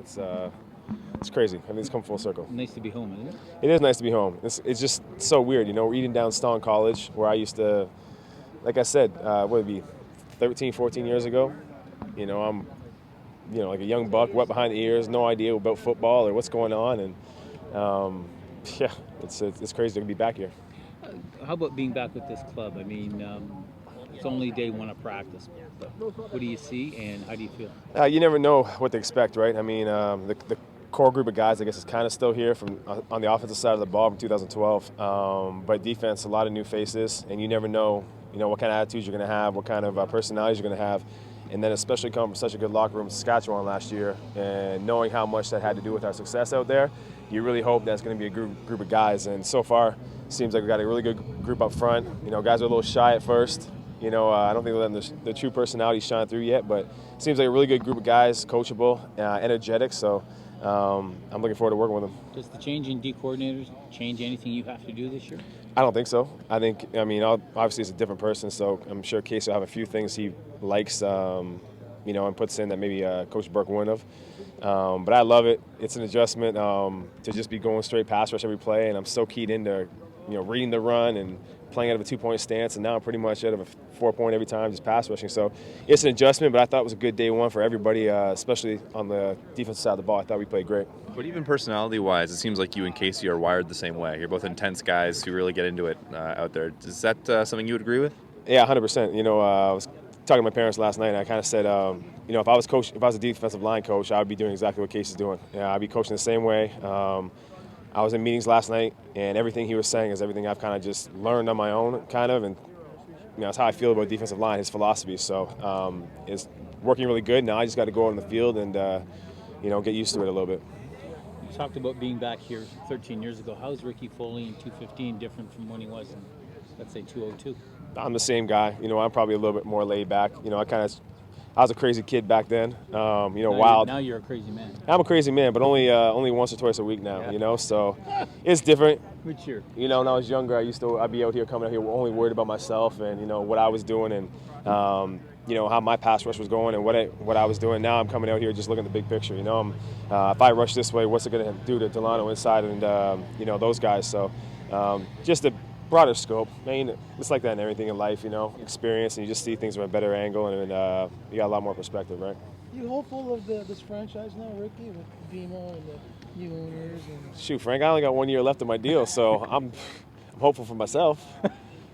So it's crazy. I mean, it's come full circle. Nice to be home, isn't it? It is nice to be home. It's just so weird, we're eating down Stone College, where I used to, like I said, what would it be, 13, 14 years ago. I'm, like a young buck, wet behind the ears, no idea about football or what's going on, and yeah, it's crazy to be back here. How about being back with this club? I mean, it's only day one of practice, but what do you see and how do you feel? You never know what to expect, right? I mean, the core group of guys, I guess, is kind of still here from on the offensive side of the ball from 2012. But defense, a lot of new faces, and you never know, what kind of attitudes you're going to have, what kind of personalities you're going to have. And then especially coming from such a good locker room in Saskatchewan last year, and knowing how much that had to do with our success out there, you really hope that's going to be a group of guys. And so far, it seems like we've got a really good group up front. Guys are a little shy at first. I don't think they're letting the true personality shine through yet, but it seems like a really good group of guys, coachable, energetic. So I'm looking forward to working with them. Does the change in D coordinators change anything you have to do this year? I don't think so. Obviously it's a different person, so I'm sure Casey will have a few things he likes, and puts in that maybe Coach Burke wouldn't have. But I love it. It's an adjustment to just be going straight pass rush every play, and I'm so keyed into, reading the run and playing out of a 2-point stance, and now I'm pretty much out of a 4-point every time, just pass rushing. So it's an adjustment, but I thought it was a good day one for everybody, especially on the defensive side of the ball. I thought we played great. But even personality-wise, it seems like you and Casey are wired the same way. You're both intense guys who really get into it out there. Is that something you would agree with? Yeah, 100%. I was talking to my parents last night, and I kind of said, if I was a defensive line coach, I would be doing exactly what Casey's doing. I'd be coaching the same way. I was in meetings last night, and everything he was saying is everything I've kind of just learned on my own, kind of, and that's how I feel about defensive line, his philosophy. So it's working really good. Now I just got to go out on the field and get used to it a little bit. You talked about being back here 13 years ago. How is Ricky Foley in 215 different from when he was in, let's say, 202? I'm the same guy. I'm probably a little bit more laid back. I was a crazy kid back then. Wild. Now you're a crazy man. I'm a crazy man, but only once or twice a week now. Yeah. So it's different. Which year? When I was younger, I'd be out here coming out here only worried about myself and what I was doing and how my pass rush was going and what I was doing. Now I'm coming out here just looking at the big picture. If I rush this way, what's it going to do to Delano inside and those guys. So just a broader scope. I mean, it's like that in everything in life, experience, and you just see things from a better angle, and you got a lot more perspective, right? You hopeful of this franchise now, Ricky, with BMO and the new owners? Shoot, Frank, I only got 1 year left of my deal, so I'm hopeful for myself.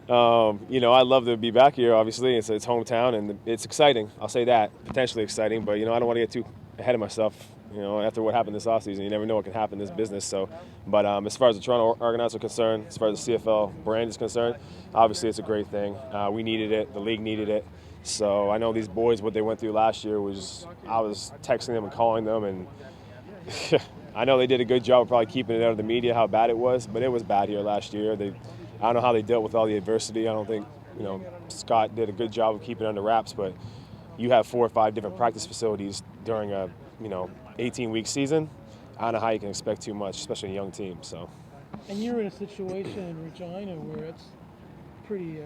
I'd love to be back here, obviously. It's hometown, and it's exciting. I'll say that, potentially exciting, but, I don't want to get too ahead of myself. After what happened this offseason, you never know what can happen in this business. So, but as far as the Toronto Argonauts are concerned, as far as the CFL brand is concerned, obviously it's a great thing. We needed it. The league needed it. So I know these boys, what they went through last year was, I was texting them and calling them, and I know they did a good job of probably keeping it out of the media how bad it was, but it was bad here last year. I don't know how they dealt with all the adversity. I don't think, Scott did a good job of keeping it under wraps, but you have 4 or 5 different practice facilities during a, 18-week season. I don't know how you can expect too much, especially a young team. So. And you're in a situation in Regina where it's pretty.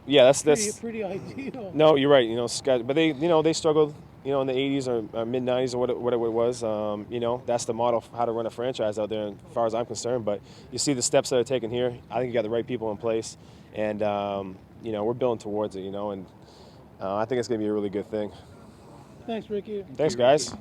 Yeah, that's pretty ideal. No, you're right. Scott, but they struggled. In the 80s or mid 90s or whatever it was. That's the model of how to run a franchise out there, as far as I'm concerned. But you see the steps that are taken here. I think you got the right people in place, and we're building towards it. And I think it's going to be a really good thing. Thanks, Ricky. Thanks, guys.